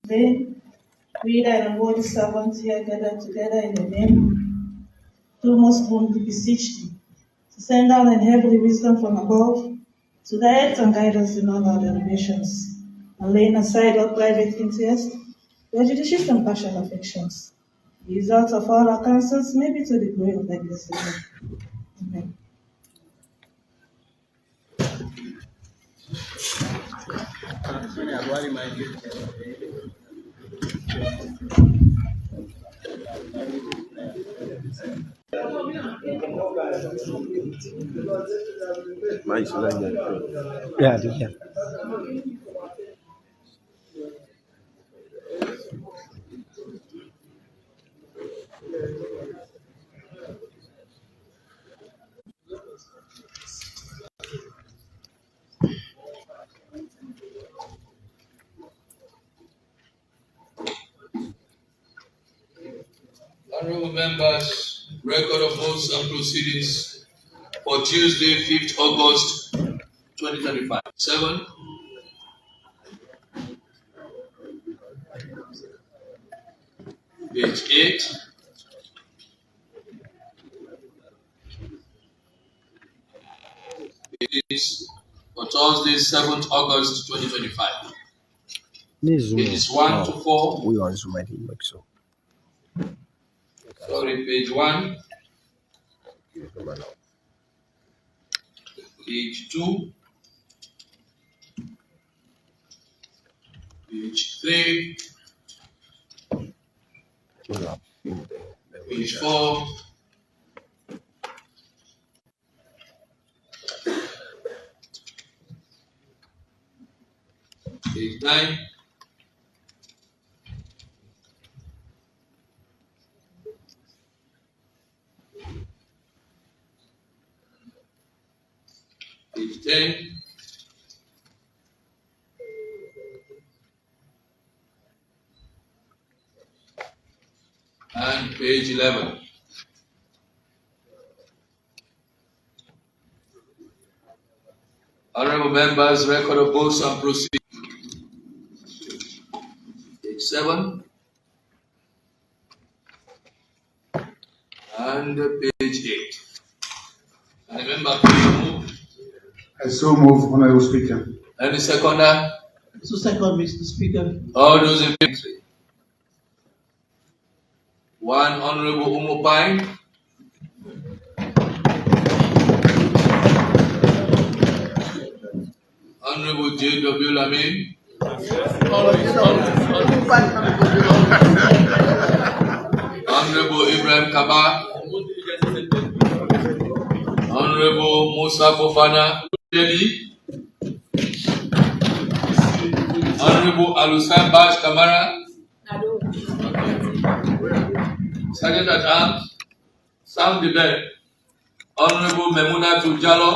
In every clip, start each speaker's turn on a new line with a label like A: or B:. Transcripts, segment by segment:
A: Then, we that are worthy servants here gathered together in the name, do most humbly beseech thee, to send down in heavenly wisdom from above, to direct and guide us in all our deliberations, and laying aside all private interest, your judicious and partial affections. The result of all our counsels may be to the glory of thy blessed name. Amen.
B: Yeah.
C: Honorable members, record of votes and proceedings for Tuesday, 5th August 2025. 7. Page 8. It is for Thursday, 7th August 2025. Pages 1 to 4.
B: We are Zoom, I think so.
C: Sorry, page 1. Page 2. Page 3. Page 4. Page 9. Page 10. And page 11. Honorable members, record of votes and proceedings. Page 7. And page 8. And remember, please move.
D: I so move, Honorable Speaker.
C: Any seconder?
E: So second, Mr. Speaker.
C: All those in favor. 1 Honorable Umopine. Honorable J.W. Lamin. Honorable Ibrahim Kaba. Honorable Musa Fofana. Honorable Alusan Bash Kamara. Sergeant at Arms, sound the bell. Honorable Memuna Tujalo.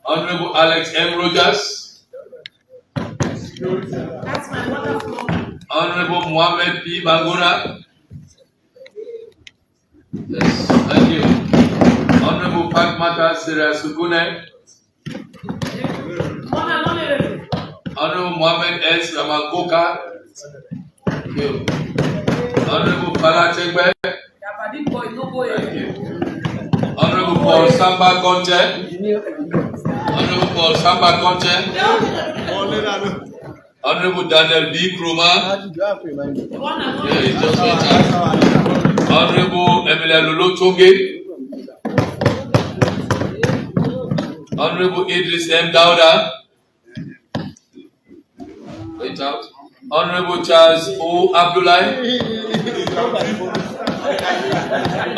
C: Honorable Alex M. Rogers. Honorable Mohammed P. Bangura. Yes, thank you. Honorable Fatmata Sira Sukune. Honorable Mohammed S. Ramakoka. Thank you. Honorable Fala Chegbe. Thank you. Honorable Paul Samba Conte. Honorable Paul Samba Conte. Honorable Daniel B. Kruma. Yeah, he just went. Honorable Emilia Lolo Toge. Honorable Idris M. Dauda. Wait out. Honorable Charles O. Abdullah.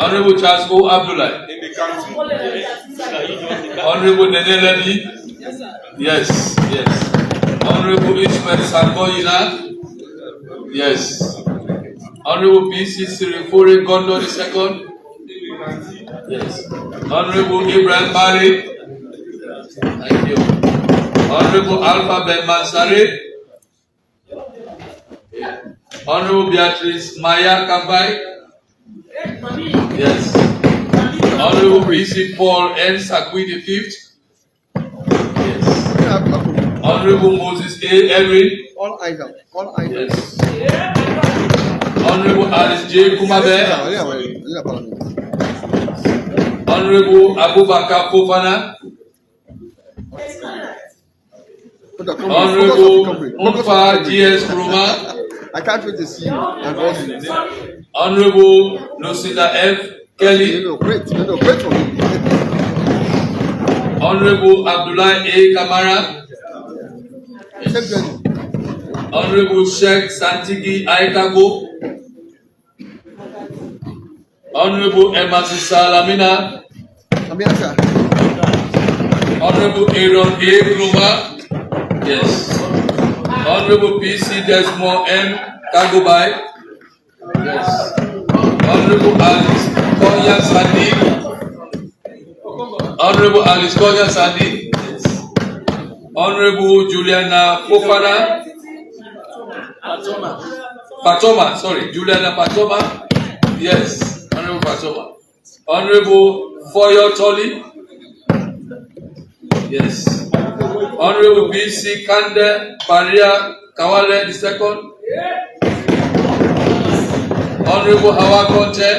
C: Honorable Charles O. Abdullah. Honorable Nene Ledi. Yes. Honorable Ishmael Sankoyina. Yes. Honorable B.C. Sirifore Gondo II. Yes. Honorable Ibrahim Mari. Thank you. Honorable Alpha Ben Mansari. Honorable Beatrice Maya Kambai. Yes. Honorable B.C. Paul N. Sakwi V. Yes. Honorable Moses A. Edwin.
B: All eyes up. All eyes up.
C: Yes. Honorable Alice J. Kumabe. Honorable Abubakar Fofana. Honorable Umfa G.S. Kuruma.
B: I can't wait to see you.
C: Honorable Lucinda F. Kelly.
B: Great for me.
C: Honorable Abdullah A. Kamara. Honorable Sheikh Santigi Aikago. Honorable Emasi Salamina. Honorable Aaron A. Gruma. Yes. Honorable PC Desmond M. Kagobai. Yes. Honorable Alice Konya Sadi. Honorable Alice Konya Sadi. Yes. Honorable Juliana Fofana. Patoma, sorry, Juliana Patoma. Yes, Honorable Patoma. Honorable Foyo Tolly. Yes. Honorable BC Kande Paria Kawale II. Honorable Hawa Conte.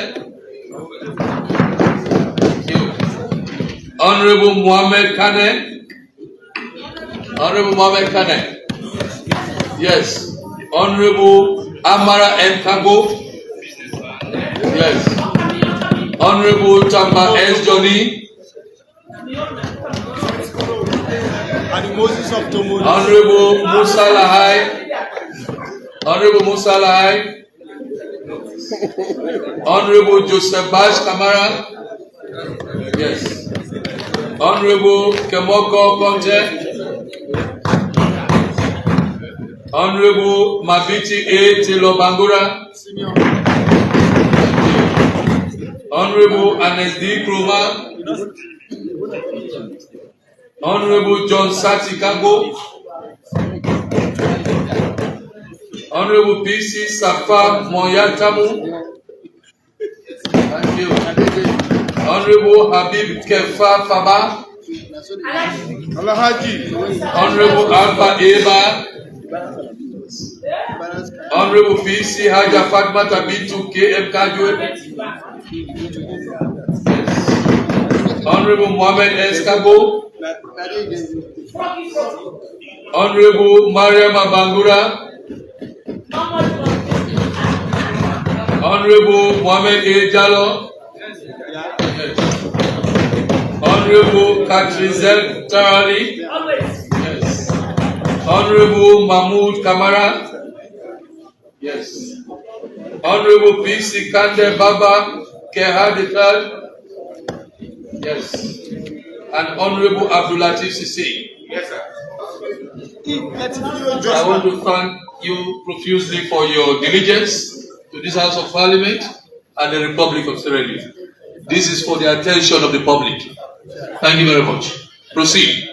C: Honorable Mohammed Kane. Honorable Mohammed Kane. Yes. Honorable Amara M. Kago. Yes. Honorable Tamba S. Johnny. Honorable Musa Lahai. Honorable Musa Lahai. Honorable Joseph Bash Kamara. Yes. Honorable Kemoko Conte. Honorable Mabiti A. Tilo Bangura. Honorable Anes D. Kruma. Honorable John Sati Kago. Honorable PC Safa Moyatamu. Thank you. Honorable Habib Kefa Faba. Honorable Alpha Eva. Honorable PC Haja Fatma Tabitu KM Kajwe. Honorable Mohammed Eskabo. Honorable Mariam Abangura. Honorable Mohammed A. Jallo. Yes. Honorable Katrizel Tarali. Yes. Honorable Mahmoud Kamara. Yes. Honorable PC Kande Baba Kehad III. Yes. And Honorable Abdulatif Sisi. Yes, sir. I want to thank you profusely for your diligence to this House of Parliament and the Republic of Sierra Leone. This is for the attention of the public. Thank you very much. Proceed.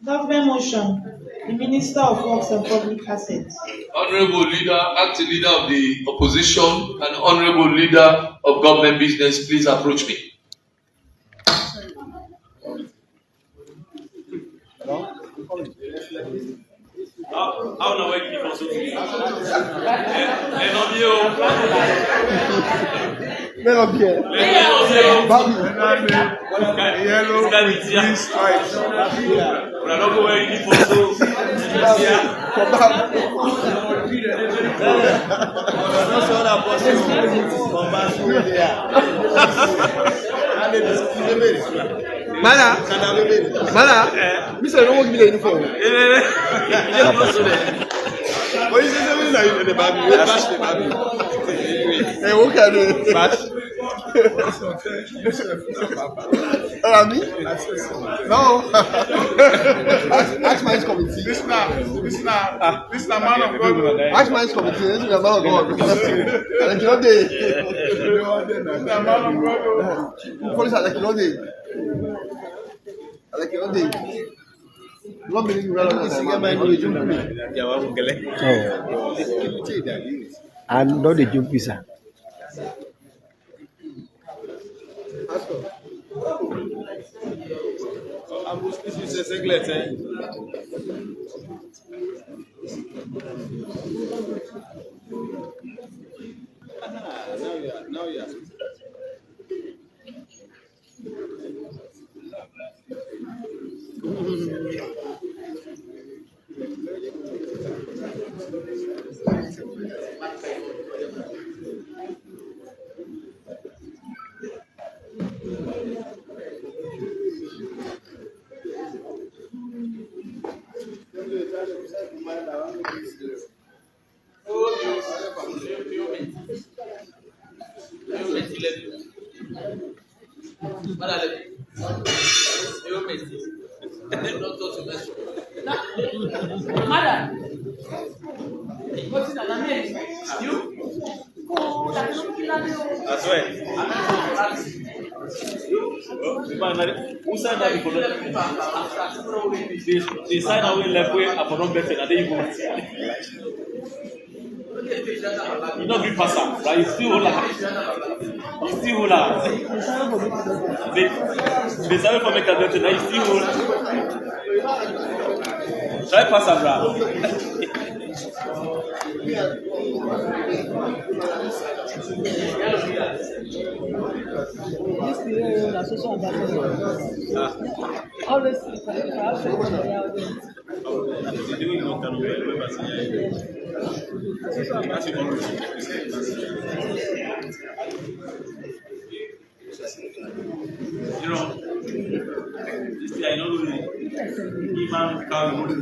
A: Government motion. The Minister of Works and Public Assets.
C: Honorable Leader, Acting Leader of the Opposition and Honorable Leader of Government Business, please approach me.
B: Mana, Mr. No one give me the uniform. What is it that the baby? Bash the baby. Hey, what can you bash? Me? No. Ask my committee. This is not man of God. Ask my committee. This is a man of God. Like you day. Man of God. Police are like you day. Like you day. Not many people and not the jump visa. This is a singlet, eh? Now you are. That's right. Who signed that before? They signed away left way and for not better. I didn't even you not be passer, but you still hold on. You still hold on. They signed for make a better. Now you still hold. Try passer, bro. You know, this thing I know the man carry money.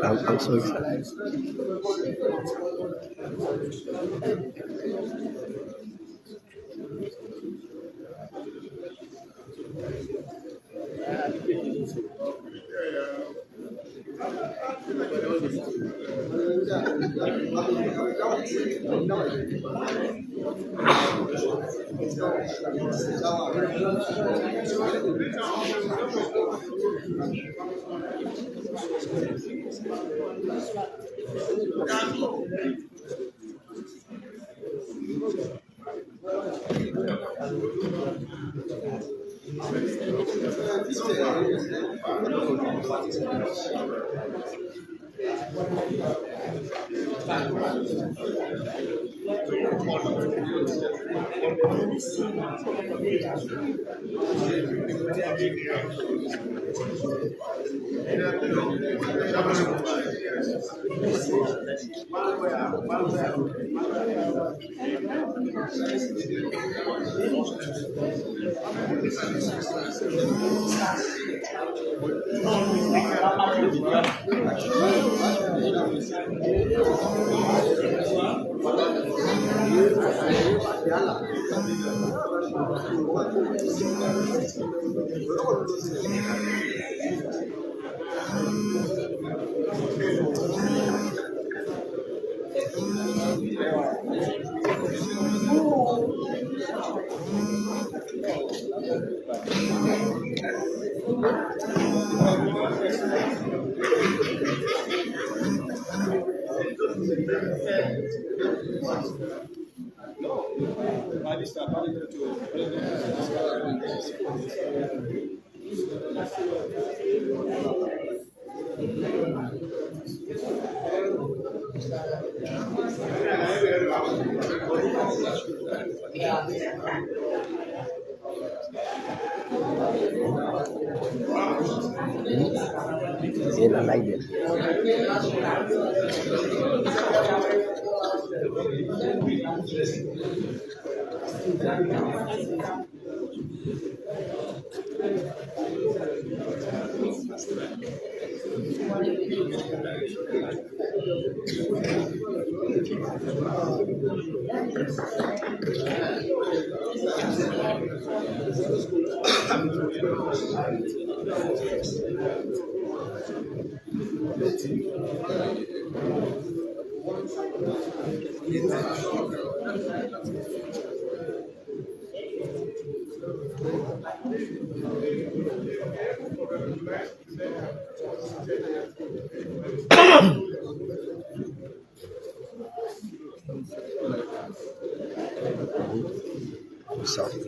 F: I'm so excited. Yeah, I like it. Sorry.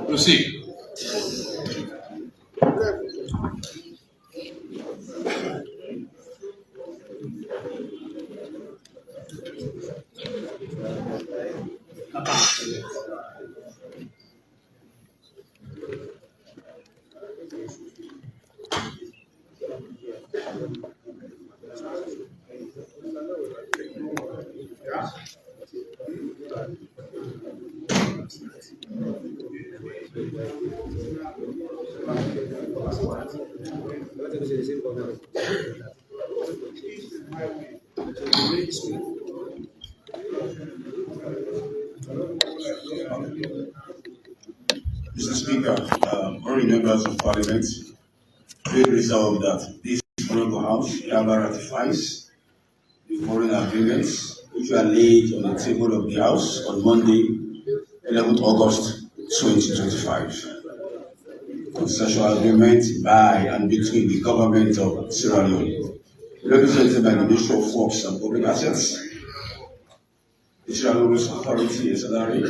C: Proceed.
G: Mr. Speaker, honorable members of Parliament, be resolved that this Honorable House hereby ratifies the foreign agreements which were laid on the table of the House on Monday, 11th August 2025. Consensual agreement by and between the government of Sierra Leone, represented by the Ministry of Works and Public Assets, the Sierra Leone Authority SLRA,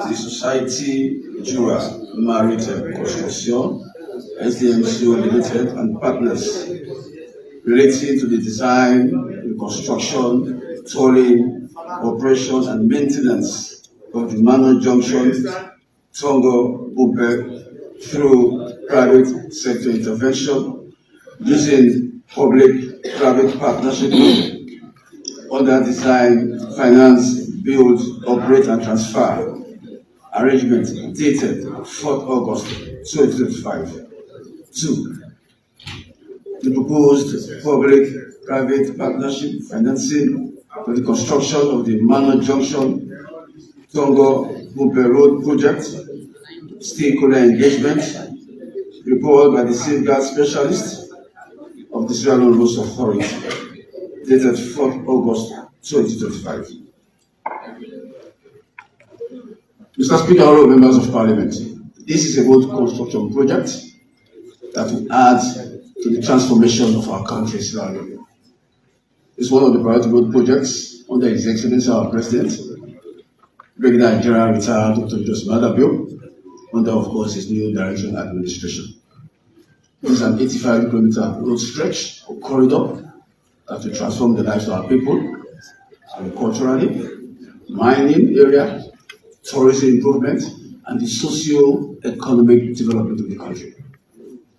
G: the Society Jura Maritime Construction, SDMCO Limited, and partners relating to the design, reconstruction, tolling, operations, and maintenance of the Mano Junction, Tongo, Upe, through private sector intervention, using public-private partnership under design, finance, build, operate, and transfer arrangement dated 4th August 2025. 2. The proposed public-private partnership financing for the construction of the Mano Junction, Tongo, Upe Road project, stakeholder engagement, report by the safeguard specialist of the Sierra Leone Roads Authority, dated 4th August 2025. Mr. Speaker, honorable members of Parliament, this is a road construction project that will add to the transformation of our country, Sierra Leone. It's one of the priority road projects under His Excellency our President, Brigadier General Retired Dr. Joseph Madabio, under, of course, his new direction administration. This is an 85-kilometer road stretch or corridor that will transform the lives of our people, agriculturally, mining area, tourism improvement, and the socio-economic development of the country.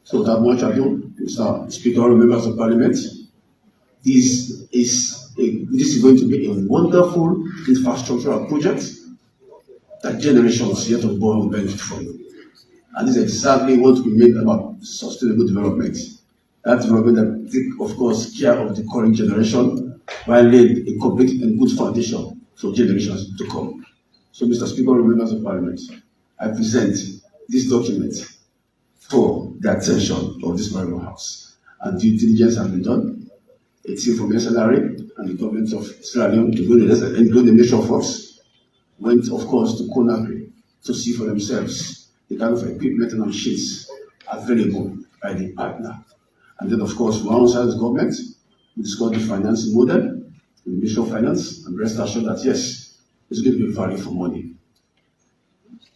G: So without much ado, Mr. Speaker, all members of Parliament, this is going to be a wonderful infrastructural project that generations yet unborn will benefit from. And this is exactly what we mean about sustainable development. That development that take, of course, care of the current generation while laying a complete and good foundation for generations to come. So, Mr. Speaker, members of Parliament, I present this document for the attention of this Honorable House. And due diligence has been done. A team from SNRA and the government of Sierra Leone, including the Ministry of Works, went, of course, to Conakry to see for themselves the kind of equipment and machines available by the partner. And then, of course, from our side as government, we discussed the financing model, the Ministry of Finance, and rest assured that, yes, it's going to be value for money.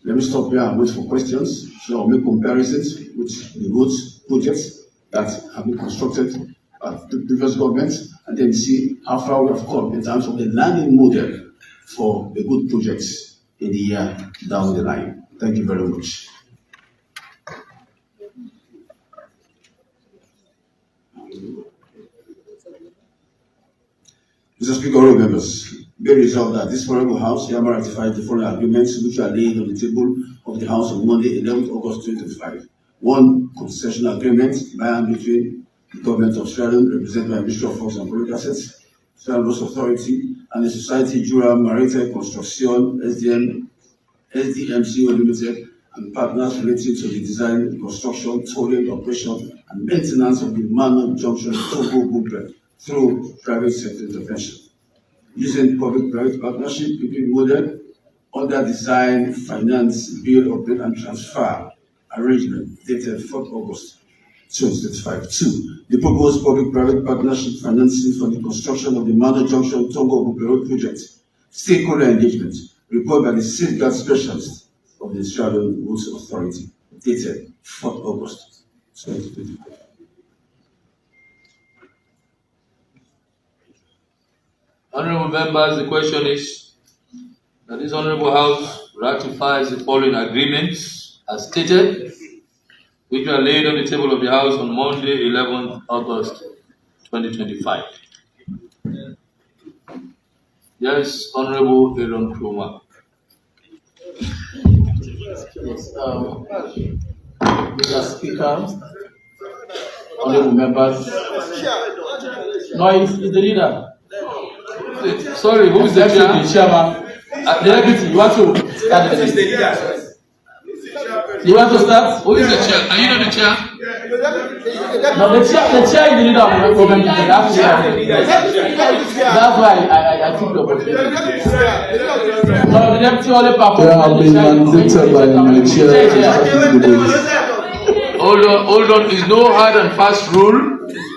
G: Let me stop here and wait for questions. So I'll make comparisons with the road projects that have been constructed by the previous governments, and then see how far we have come in terms of the landing model for the good projects in the year down the line. Thank you very much. Mr. Speaker, honorable members, be resolved that this Honorable House hereby ratifies the following agreements which are laid on the table of the House on Monday, 11th August 2025. One, concessional agreement by and between the government of Sierra Leone, represented by the Ministry of Works and Public Assets, Sierra Leone Roads Authority, and the Society Jura Maritime Construction, SDMCO Limited, and partners related to the design, construction, tolling, operation, and maintenance of the Mano Junction Togo Bumper through private sector intervention. Using public-private partnership PPP model under design, finance, build, operate, and transfer arrangement dated 4th August 2025. 2. The proposed public-private partnership financing for the construction of the Mano Junction Togo Bumper Road project, stakeholder engagement, report by the safeguard specialist of the Sierra Leone Roads Authority, dated 4th August 2025.
C: Honorable members, the question is that this Honorable House ratifies the following agreements as stated, which were laid on the table of the House on Monday, 11th August 2025. Yes, Honorable Aaron Kroma.
E: Yes, Mr. Speaker, honorable members. No, it's the leader.
C: Sorry, who is the chair?
E: The chairman. The deputy, you want to start the leader? You want to start?
C: Who is the chair? Are you not the chair?
E: No, the chair is the leader of the program. That's why I took the opportunity. No, the deputy only performed.
H: I have been mandated by my chair.
C: Hold on. There is no hard and fast rule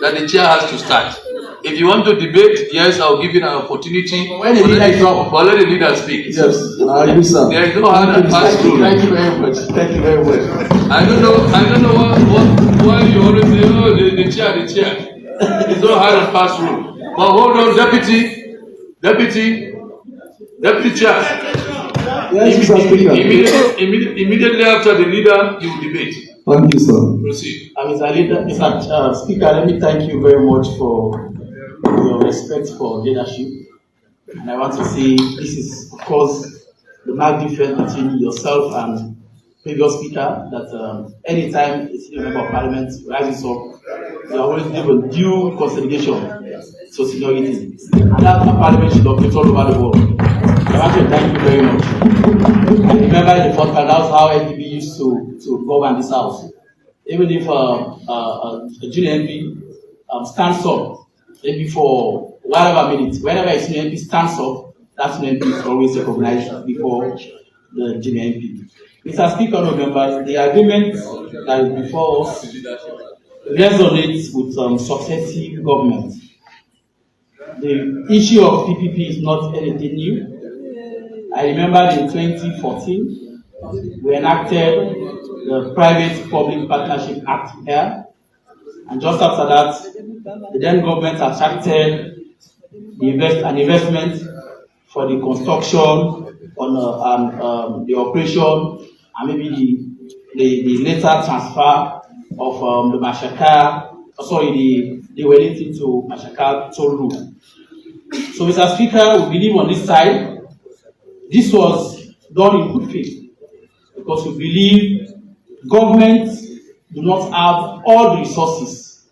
C: that the chair has to start. If you want to debate, yes, I'll give you an opportunity.
E: When the leader is up,
C: let the leader speak.
H: Yes, I do, sir.
C: There is no hard and fast rule.
E: Thank you very much. Thank you very much.
C: I don't know why you always say, oh, the chair. There's no hard and fast rule. But hold on, deputy chair.
H: Yes, Mr. Speaker.
C: Immediately after the leader, you will debate.
H: Thank you, sir.
C: Proceed.
E: Mr. Speaker, let me thank you very much for your respect for leadership. And I want to say this is, of course, the marked difference between yourself and previous speaker, that anytime a senior member of parliament rises up, you always give a due consideration to seniority. And that parliament should operate all over the world. I want to thank you very much. I remember in the first time, that's how NDB used to govern this house. Even if a junior MP stands up, maybe for whatever minute, whenever a senior MP stands up, that senior MP is always recognized before the junior MP. Mr. Speaker, members, the agreement that is before us resonates with successive governments. The issue of PPP is not anything new. I remember in 2014, we enacted the Private Public Partnership Act here, and just after that, the then government attracted an investment for the construction and the operation, and maybe the later transfer of the Wellington to Mashaka toll route. So, Mr. Speaker, we believe on this side, this was done in good faith, because we believe governments do not have all the resources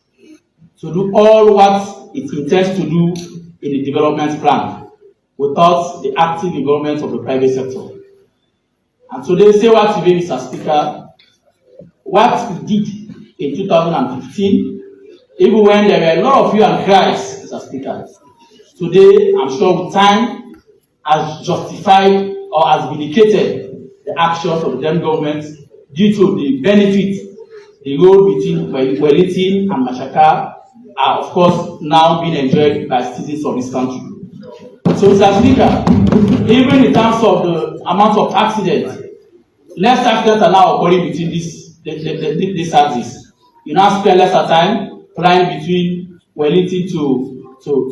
E: to do all what it intends to do in the development plan without the active involvement of the private sector. And so they say what today, Mr. Speaker, what we did in 2015, even when there were a lot of hue and cries, Mr. Speaker, today, I'm sure with time, has justified or has vindicated the actions of the then government due to the benefit the road between Wellington and Mashaka are, of course, now being enjoyed by citizens of this country. So, Mr. Speaker, even in terms of the amount of accidents, less accidents are now occurring between these axes. You now spend lesser time flying between Wellington to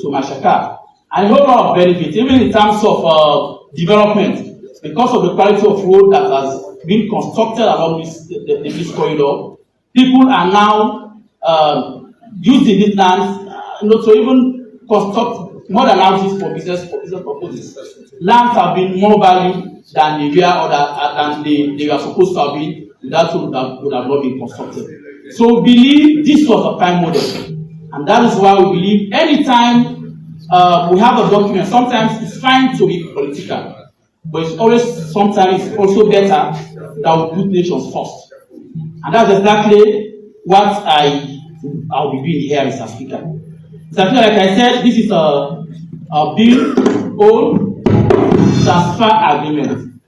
E: Mashaka. And a whole lot of benefits, even in terms of development, because of the quality of road that has been constructed along this corridor, people are now using these lands to even construct more than houses for business purposes. Lands have been more valued than they were supposed to have been. That would have not been constructed. So we believe this was a prime model, and that is why we believe anytime we have a document, sometimes it's fine to be political, but it's always sometimes also better that we put nations first. And that's exactly what I'll be doing here, Mr. Speaker. Mr. Speaker, like I said, this is a bill on transfer agreement,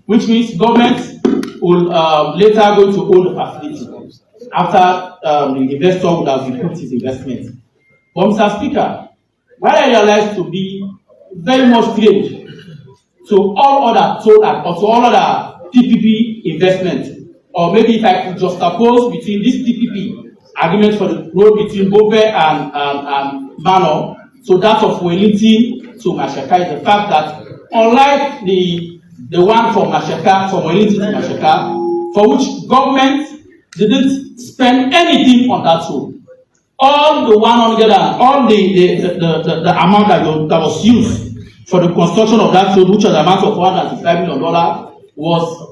E: which means government will later go to own the facility after the investor would have recouped his investment. But Mr. Speaker, what I realized to be very much strange to all other toll or to all other PPP investments, or maybe if I could just oppose between this PPP agreement for the road between Bobe and Mano, so that of Wellington to Mashaka, is the fact that unlike the one from Mashaka, from Wellington to Mashaka, for which government didn't spend anything on that road, all the 100 and all the amount that was used for the construction of that road, which was the amount of $155 million, was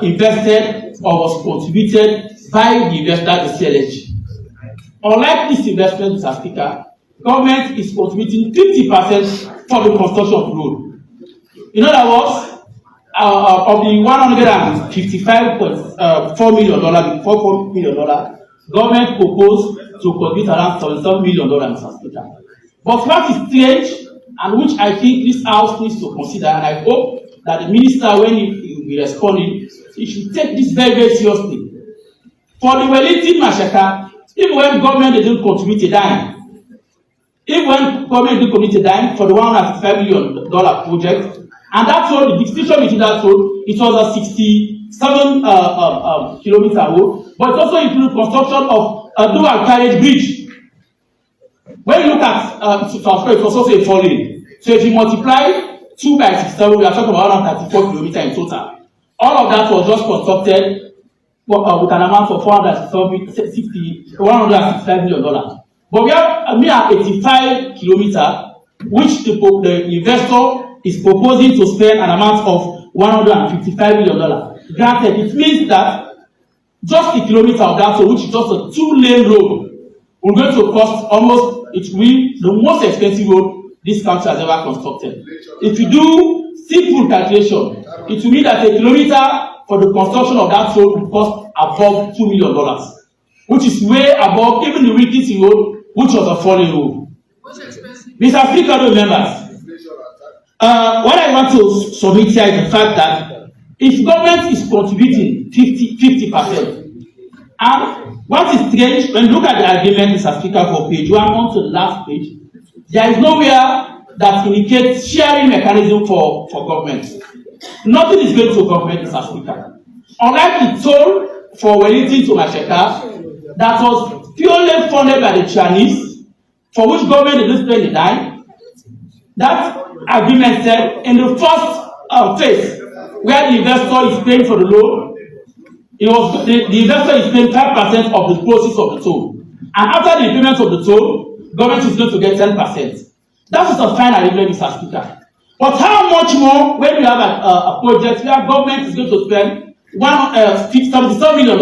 E: invested or was contributed by the investor, the CLH. Unlike this investment, Mr. Speaker, government is contributing 50% for the construction of the road. In other words, of the $155.4 million, government proposed to contribute around $77 million, Mr. Speaker. But what is strange, and which I think this House needs to consider, and I hope that the minister, when he will be responding, he should take this very, very seriously. For the Wellington Mashaka, even when government didn't contribute a dime, for the $155 million project, and that road, the distinction between that road, it was a 67 kilometer road, but it also included construction of a dual carriage bridge. When you look at it was also a 4-lane. So if you multiply 2 by 67, we are talking about 134 kilometers in total. All of that was just constructed with an amount of $165 million. But we have a mere 85 kilometers, which the investor is proposing to spend an amount of $155 million. Granted, it means that just a kilometer of that road, which is just a 2-lane road, will going to cost almost, it will be the most expensive road this country has ever constructed. If you do simple calculation, it will mean that a kilometer for the construction of that road will cost above $2 million, which is way above even the Wilkinson road, which was a 4-lane road. Mr. Speaker, members, what I want to submit here is the fact that if government is contributing 50%, and what is strange, when you look at the agreement, Mr. Speaker, for page 1 on to the last page, there is nowhere that indicates sharing mechanism for government. Nothing is going to government, Mr. Speaker. Unlike the toll for Wellington to Mashaka, that was purely funded by the Chinese, for which government didn't spend a dime. That agreement said in the first phase, where the investor is paying for the loan, the investor is paying 5% of the proceeds of the toll. And after the payment of the toll, government is going to get 10%. That is a fine agreement, Mr. Speaker. But how much more when you have a project where government is going to spend $77 million?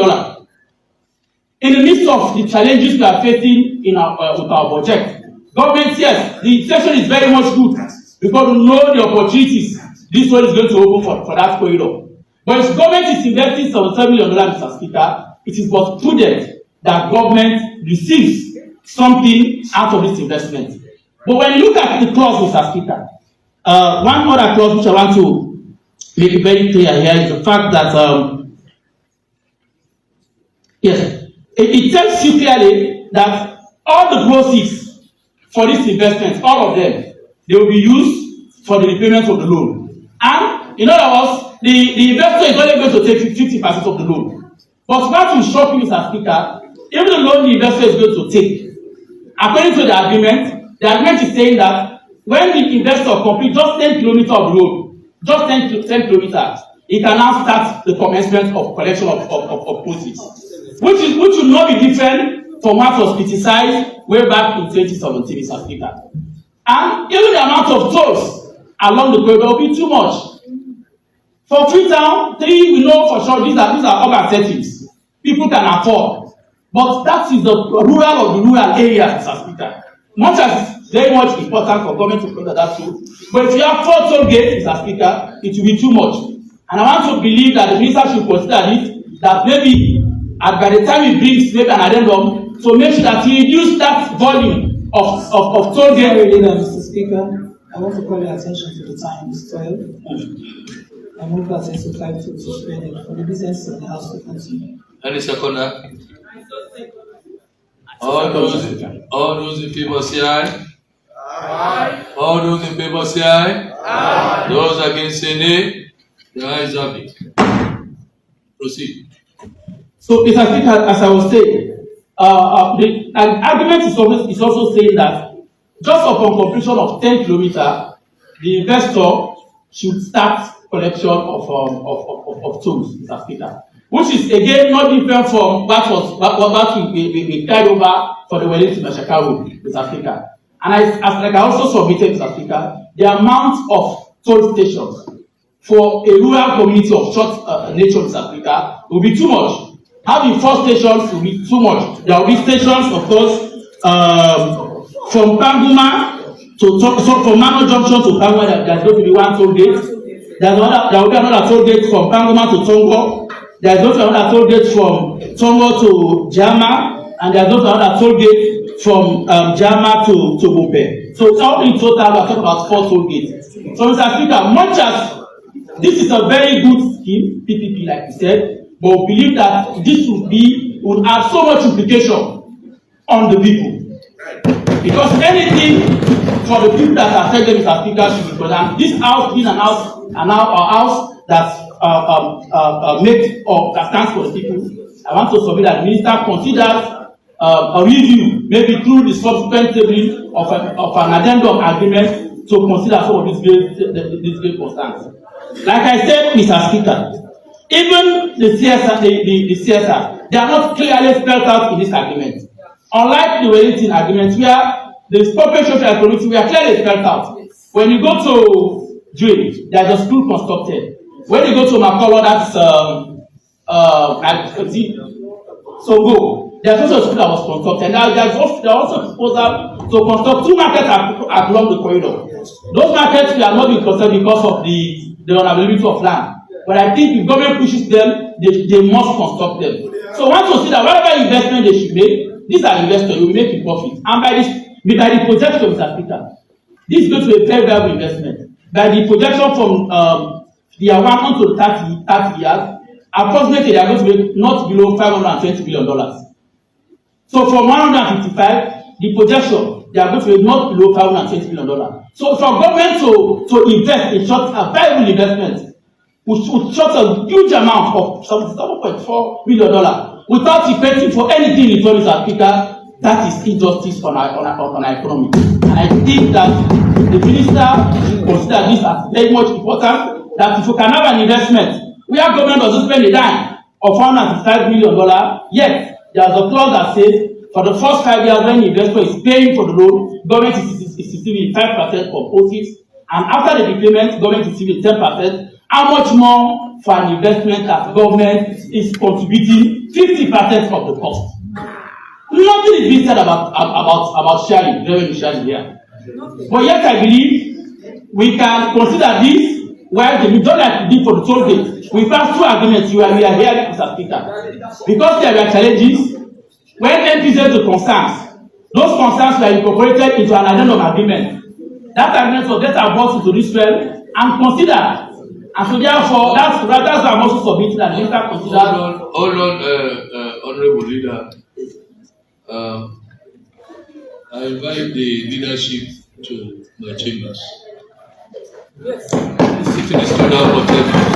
E: in the midst of the challenges we are facing in with our budget, government, yes, the intention is very much good because we know the opportunities this one is going to open for that corridor. But if government is investing $7 million, Mr. Speaker, it is but prudent that government receives something out of this investment. But when you look at the clause, Mr. Speaker, one other clause which I want to make it very clear here is the fact that, yes, it tells you clearly that all the proceeds for this investment, all of them, they will be used for the repayment of the loan. And in other words, the investor is only going to take 50% of the loan. But what will shock you, Mr. Speaker, even the loan the investor is going to take, according to the agreement is saying that when the investor completes just 10 kilometers of the road, just 10 kilometers, he can now start the commencement of collection of proceeds, which will not be different from what was criticized way back in 2017, Mr. Speaker. And even the amount of tolls along the corridor will be too much. For Freetown, 3 we know for sure these are urban settings. People can afford. But that is the rural of the rural areas, Mr. Speaker. Much as it's very much important for government to consider that too. But if you have 4 toll gates, Mr. Speaker, it will be too much. And I want to believe that the minister should consider it, that maybe by the time he brings maybe an addendum, to make sure that he reduce that volume of toll gates.
A: Mr. Speaker, I want to call your attention to the time. It's 12. I move that exercise to suspend it for the business of the House to continue.
C: Any seconder? All those in favor say aye. Aye. All those in favor say aye. Aye. Those against say nay. The ayes have it. Proceed.
E: So, Mr. Speaker, as I was saying, the argument is also saying that just upon completion of 10 kilometers, the investor should start collection of tolls, Mr. Speaker, which is again not different from what we carried over for the Wellington Mashaka Road, Mr. Speaker. And I also submitted, Mr. Speaker, the amount of toll stations for a rural community of short nature, Mr. Speaker, will be too much. Having 4 stations will be too much. There will be stations, of course, from Panguma from Mano Junction to Panguma, there's going to be 1 toll gate. There will be another toll gate from Panguma to Tongo. There is also another toll gate from Tongo to Jama, and there is also another toll gate from Jama to Gombe. So all in total, we are talking about 4 toll gates. So, Mr. Speaker, much as this is a very good scheme, PPP, like we said, but we believe that this would have so much implication on the people. Because anything for the people that are affected, Mr. Speaker, should be done. This house being a house that that stands for the people. I want to submit that the minister considers a review, maybe through the subsequent tabling of an addendum agreement to consider some of these great concerns. Like I said, Mr. Speaker, even the CSR, they are not clearly spelled out in this agreement. Unlike the Wellington agreement, where the public social committee were clearly spelled out. When you go to Dre, there's a school constructed. When you go to Makolo, that's Sogo, there's also a school that was constructed. Now there's also proposal to construct 2 markets along the corridor. Those markets will not be constructed because of the unavailability of land. But I think if government pushes them, they must construct them. So once you see that whatever investment they should make, these are investors, you will make a profit. And by the projection, Mr. Speaker, this is going to be a very valuable investment. By the projection from year 1 on to 30 years, approximately they are going to make not below $520 billion. So from 155, the projection, they are going to make not below $520 billion. So for government to invest in a valuable investment, which would short a huge amount of $7.4 billion without repenting for anything in return, Mr. Speaker, that is injustice on our economy. And I think that the minister should consider this as very much important, that if you can have an investment where government doesn't spend a dime of $155 million, yet there's a clause that says for the first 5 years when the investor is paying for the loan, government is receiving 5% of proceeds, and after the repayment, government is receiving 10%. How much more for an investment that government is contributing 50% of the cost? nothing is being said about sharing, revenue sharing here. But yet I believe we can consider this while the majority like we did for the toll gate. We passed two agreements where we are here, Mr. Speaker. Because there were challenges, when MPs had the concerns, those concerns were incorporated into an addendum agreement. That agreement was then brought into this realm and considered. And so therefore, that's why I'm also submitting and later considered.
C: Hold on, Honorable Leader. I invite the leadership to my chambers. Yes. Sitting is turned out for 10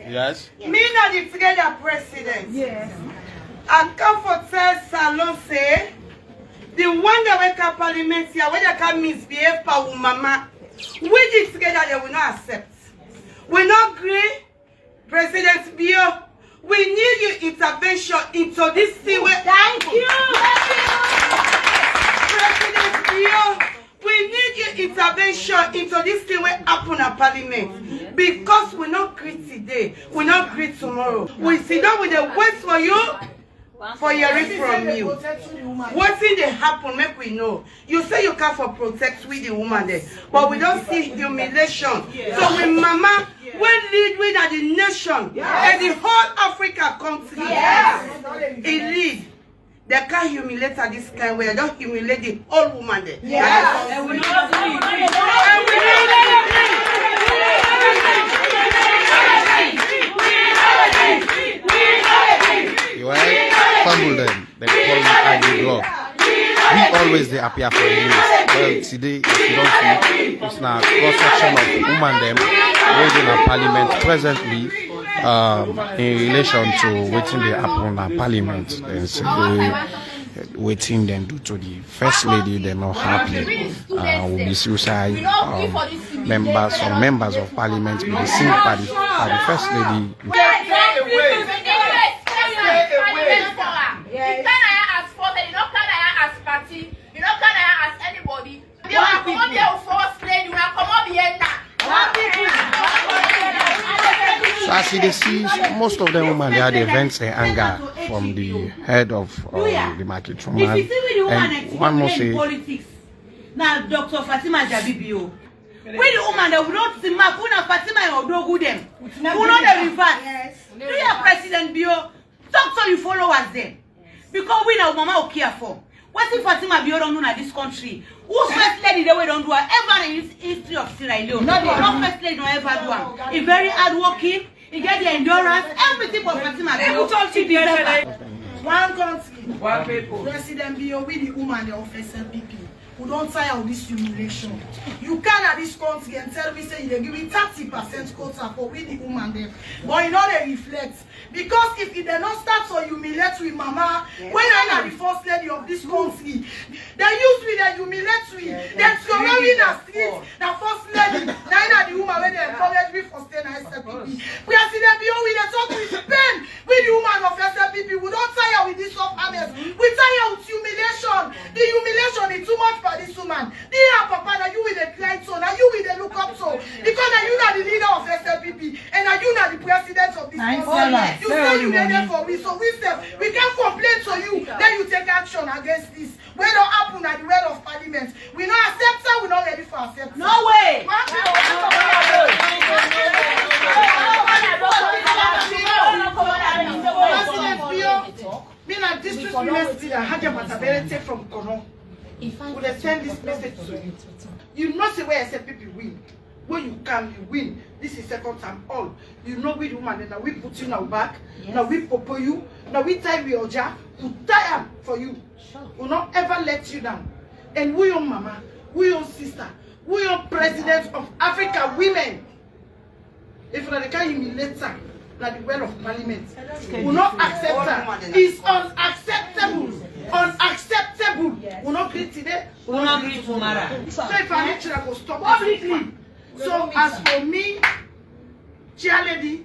B: Yes.
I: Me not the together president. Yes. And come for tell Salon say the one that wake up parliament here where they can misbehave for mama. We did together they will not accept. We not agree, President Bio. We need your intervention into this thing. Thank you. President Bio. We need your intervention into this thing will happen at Parliament. Because we not greet today, we not greet tomorrow. We sit down with the wait for you, for hearing from you. What's in the happen, make we know. You say you can for protect with the woman there, but we don't see humiliation. So when mama, we lead with the nation, and the whole Africa country, it lead. They can't humiliate her this kind way. They don't humiliate the whole woman there. Yeah. And we don't
B: You fumble them. They call it ID block. We always they appear for the news. Well, today, if you don't see, it's now cross-section of women them raising a parliament presently in relation to waiting they happen at parliament. And so waiting them due to the first lady, they're not happy. Will be suicide. Members of parliament will be seen by the first lady. So as you see, most of them women they had events and anger from the head of the market woman. And one more say
J: politics. Now Dr. Fatima Jabibio. We the woman that we don't see Makuna Fatima or do them. We know the reverse. Yes. Do your President Bio talk to your followers then. Because we know mama will care for. What's if Fatima be don't know this country? Who's first lady the way don't do her ever in history of Sierra Leone? No first lady don't ever do her. It's very hardworking. He get the endurance, everything for Fatima.
I: One country, one people. President Bio with the woman, the officer people. Who don't tire of this humiliation. You can at this country and tell me say they give me 30% quota for with the woman there. But you know they reflect. Because if they don't start to humiliate with mama, when I am the first lady of this country, they use me, they humiliate me, they throw me in the street, the first lady, now the woman when they encourage me for staying at SPP. President Bio with the talk with pain with the woman of SPP. We don't tire with this of others. We tire with humiliation. The humiliation is too much for this woman. Dear Papa, now you with the client so, now you with the look up so. Because now you are the leader of SLPP and now you are the president of this country. You say you are there for we, so we say we can complain to you, then you take action against this. We don't happen at the well of parliament. We not accept her, we not ready for accept.
J: No way!
I: Being a district university that had your ability from Kono, would I send this message to you? You know the way I said people win. When you come, you win. This is second time all. You know we woman, and now we put you now back. Yes. Now we popo you. Now we tie we oja. We tie for you. Sure. Will not ever let you down. And we your mama, we your sister, we your president of Africa women. If they can humiliate her, like the well of parliament, will not accept her. It's unacceptable. Unacceptable. Will not greet today. Will not greet tomorrow. So if I need to go stop publicly. So as for me, dear lady,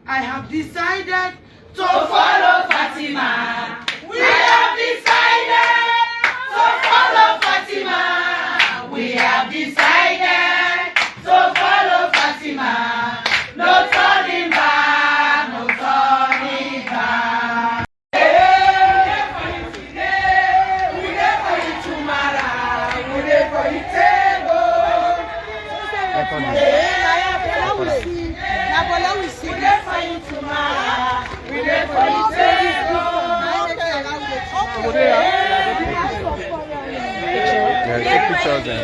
I: I have decided to follow Fatima. We have decided to follow Fatima. We have decided to follow Fatima. No turning back, no turning back. We there for you tomorrow. We there for you table. We there for you tomorrow. We there for you table.
F: Take pictures then.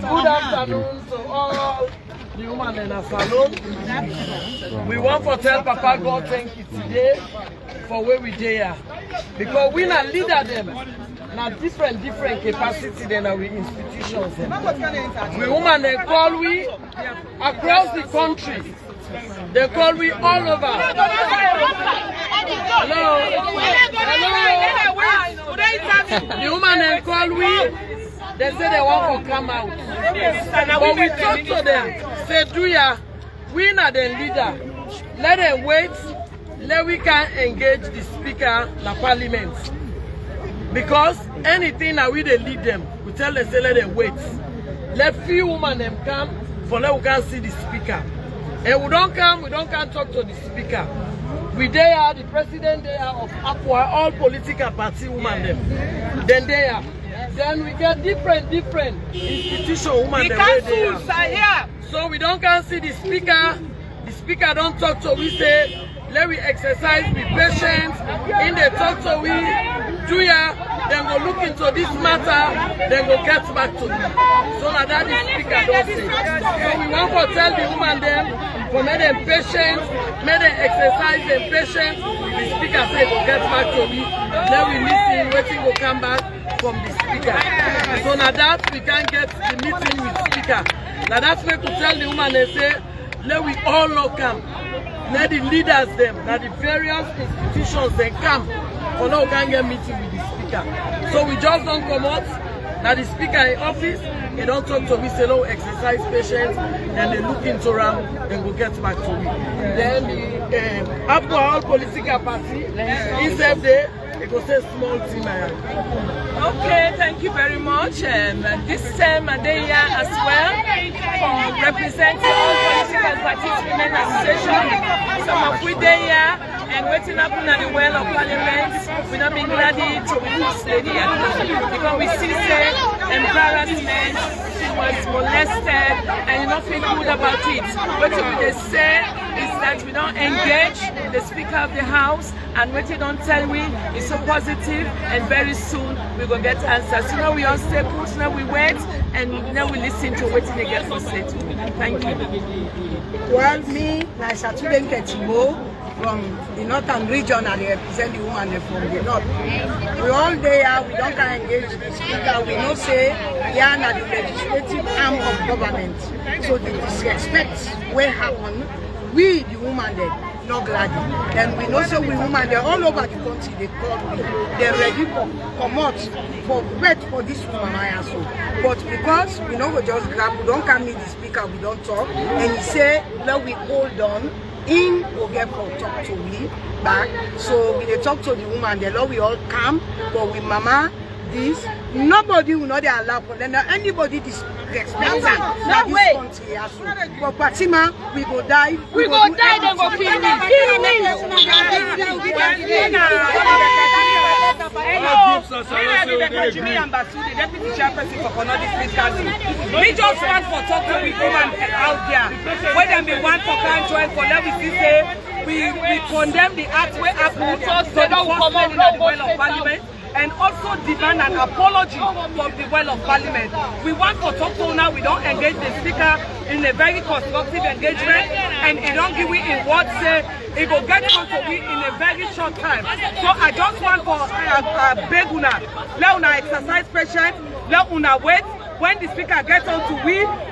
K: Good afternoon to all the women in our salon. We want to tell Papa God thank you today for where we there. Because we not leader them. Now different capacity than our institutions. We women they call we across the country. They call we all over. Hello. The women they call we. They say they want to come out. But we talk to them. Say, do ya, we not the leader. Let them wait. Let we can engage the speaker in the parliament. Because anything that we they lead them, we tell them, say, let them wait. let few women them come for let we can see the speaker. And we don't come talk to the speaker. We there, the president there of Aqua, all political party women them. Then there. Then we get different institution women them. So we don't can see the speaker. The speaker don't talk to we say, let we exercise, be patient. In the talk to we, Julia, then go look into this matter, then go get back to me. So now that the speaker don't say. So we want to tell the woman them, for make them patient, make them exercise them patient. The speaker say go get back to me. Then we listen, waiting will come back from the speaker. So now that we can get the meeting with speaker. Now that's why we tell the woman they say, let we all not come. Let the leaders them, let the various institutions they come. For now we can get meeting with the speaker. So we just don't come out. Now the speaker in office, they don't talk to me, say no, exercise patience, and they look into around and will get back to me. Then the after all political party, instead they go say small team.
L: Okay, thank you very much. This time they here as well for representing all political parties, women association. Some of we there and waiting up in the well of parliament. We not been ready to witness lady because we see say embarrassment. She was molested and you don't feel good about it. What they say is that we don't engage the Speaker of the House, and what you don't tell me is so positive, and very soon we will get answers. So now we all stay put, now we wait, and now we listen to what they get for say to me. Thank you.
I: Well, me, Naisatulen Ketimo, from the northern region, and they represent the woman from the north. We all there, we don't engage the speaker, we don't say we are not the legislative arm of government. So the disrespect will happen, we the woman there, not glad. Then we know so we women they're all over the country, they call me, they're ready for come out for wait for this woman I also. But because we know we just grab, we don't come meet the speaker, we don't talk, and he say, let we hold on. In will get for talk to me back. So we they talk to the woman, the law we all come, but with mama this nobody will not allow for them. Anybody disrespect her that this country has to. But Fatima, we go die.
L: We go die, then go kill me. We just want for talk to the woman out there. When them be one for can't join for let me see say we condemn the act where Apple so they don't come in the well of parliament. And also demand an apology from the well of parliament. We want to talk to now, we don't engage the speaker in a very constructive engagement, and it don't give we in what say, it will get on to we in a very short time. So I just want for beg una, let una exercise patience, let una wait. When the speaker gets on to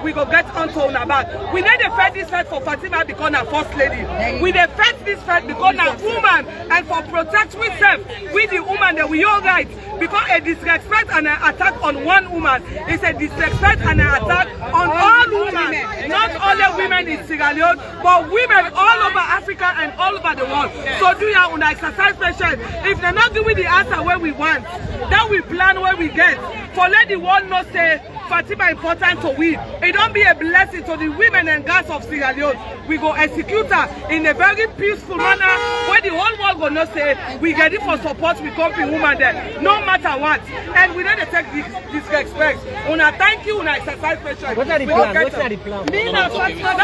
L: we go get on to una back. We need to fight this fight for Fatima because na first lady. We need to fight this fight because na woman, and for protect ourselves, we the woman that we all right. Because a disrespect and an attack on one woman is a disrespect and an attack on all women. Not only women in Sierra Leone, but women all over Africa and all over the world. So do you una exercise patience. If they're not giving the answer where we want, then we plan where we get. For let the world not say Fatima important to we. It don't be a blessing to the women and girls of Sierra Leone. We go execute her in a very peaceful manner where the whole world will not say we get it for support we come to woman there. No matter what. And we need to take this respect. Una thank you, una exercise patience.
K: What are the plans? What are the plans?
I: Me na Fatima,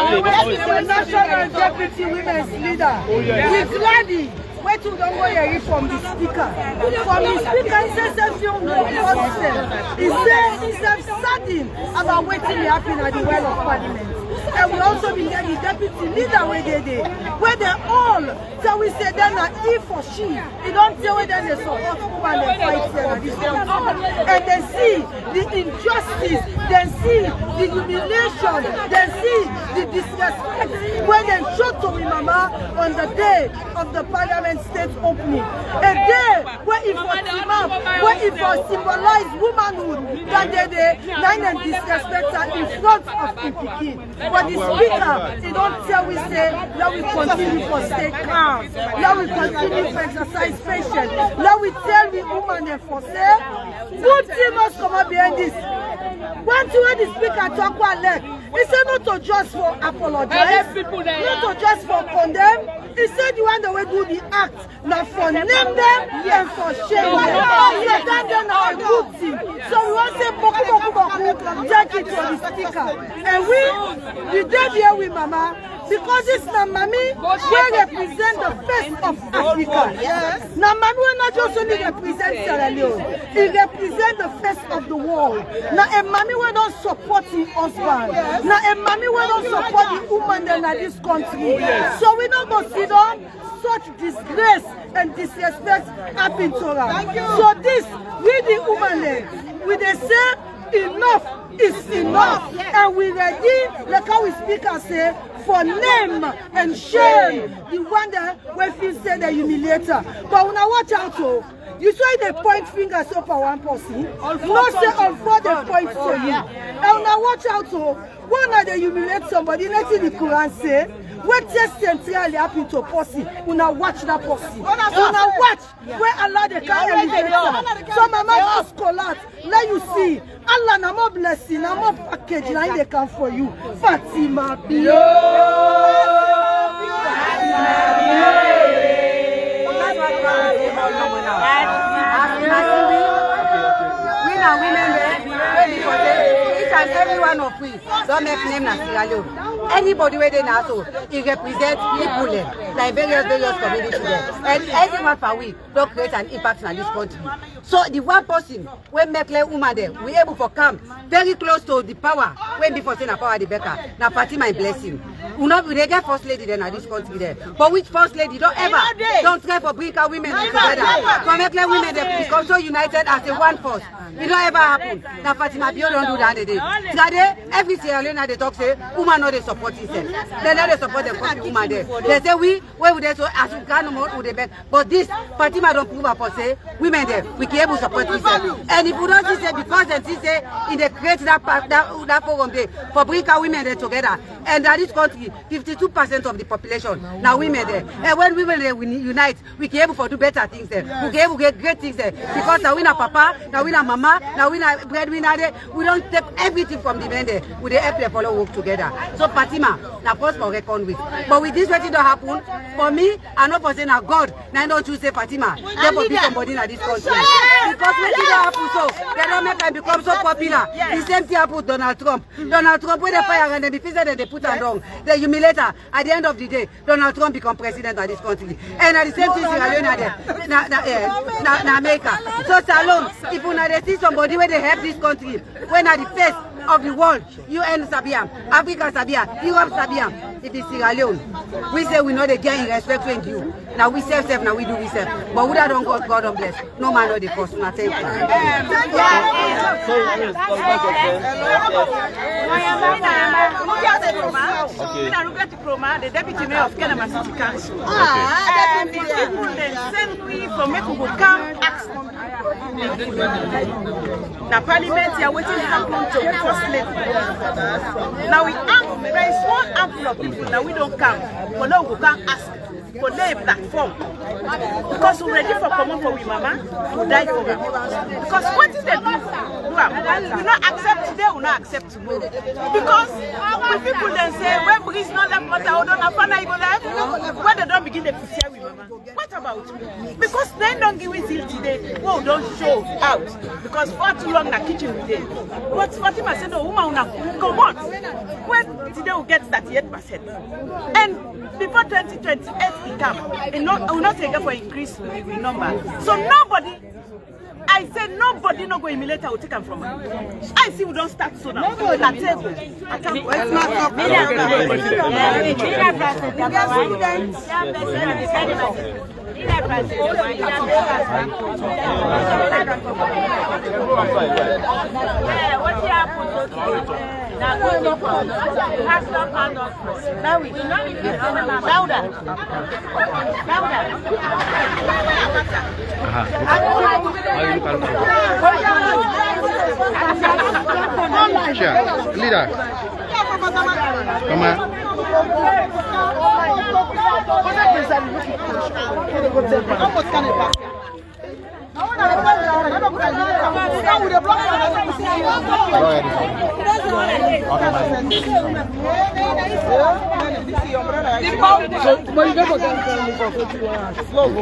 I: the national deputy women's leader. With Gladys. Where to don't go here from the speaker. From the speaker, he says certain about waiting to happen at the well of parliament. And we also be there, the deputy leader where they all, so we say then that he for she, they don't say whether they support women and they fight there this and they see the injustice, they see the humiliation, they see the disrespect when they show to me mama on the day of the parliament state opening. A day where if Fatima, where if for symbolize womanhood that they and disrespect her in front of the Peking. But the speaker, he don't tell we say, let we continue for stay calm, let we continue for exercise patience, let we tell the woman and for say, good thing must come up behind this. One thing when the speaker talk one leg, he said not to just for apologize, not to just for condemn. He said you want the way do the act, not for name them and for shame them. So that them are a good thing. So we want to say boku, take it to the speaker. And we did here with Mama. Because it's not Mami, we represent the face of Africa. Yes. Now Mami will not just only represent Sierra Leone, it represents the face of the world. Now a Mami will not support his husband. Now a Mami will not support the woman in this country. So we don't consider such disgrace and disrespect happen to her. So this, we the woman, we they say enough is enough. And we ready, like how we speak and say, for name and shame the one that we feel say the humiliator. But when I watch out, you say they point fingers up at one person, not say all four they point to you. And when I watch out, when they humiliate somebody, let's see the Quran say, what just centrally happen to a person, when I watch that person, when I watch where Allah they can elevate. So Mama just collapse, let you see, Allah na more blessing, na more package, na they come for you. Fatima, we are women, each and every one of we don't make name na Sierra Leone. Anybody where they now so it represents people like various communities there. And everyone for we don't create an impact in this country. So the one person when make like woman there, we able to come very close to the power when before saying power the Becca. Now Fatima is blessing. We not we get first lady there in this country there. But which first lady don't try for bring our women together. For make like women they become so united as a one force. It don't ever happen. Now Fatima Bio don't do that today. Today every Sierra Leone they talk say woman not they support itself. They not they support the country woman there. They say where would they so as we can no more would they beg. But this Fatima don't prove up for say women there we can able support itself. And if we don't see say because they see say in the create that forum there for bring our women there together. And that this country 52% of the population now women there. And when women there we unite, we can able to do better things there. We can able to get great things there. Because now we na papa, now we na mama, now we na breadwinner there. We don't take everything from the men there. We help them follow work together. So Fatima, now first for reckon with. But with this what it don't happen, for me, I know for saying now God, now don't choose say Fatima. Therefore be somebody in this country. Because when it don't happen so, they don't make them become so popular. The same thing happened Donald Trump. Donald Trump when they fire and they defeat that they put her down. They humiliate her. At the end of the day, Donald Trump become president of this country. And at the same thing, Sierra Leone na America. So Salom, if you see somebody where they help this country, when at the face of the world, UN Sabiam, Africa Sabiam, Europe Sabiam, it is Sierra Leone. We say we know they get in respect to you. Now we self, now we do we self. But we don't God don't bless. No man know the cost. Now thank you.
L: The deputy mayor of Kenema City Council. And the people then send me for me to come ask. The parliament here waiting happen to first lady. Now we have there is one handful of people that we don't come. But now we can ask for their platform. Because we're ready for common for we mama to die for them. Because what is the do? We not accept today, we not accept tomorrow. Because when people then say, when breeze not left water, or don't have fun, I go left, when they don't begin to share with mama. What about me? Because they don't give it till today, well, don't show out. Because for too long, the kitchen with them. But Fatima said, no, woman, come on. When today we get 38%. And before 2028, it come. And I will not take it for increase in number. So nobody, I said nobody no go emulate will take them from her. I see we don't start so now. At table. I can't. It's not so. What happened? Now go to pastor found us. Now we louder.
F: Sure. Leader. Come on.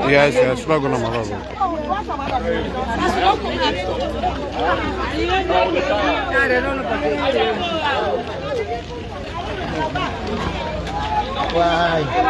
F: Yes, yes, slogan on my logo. Why?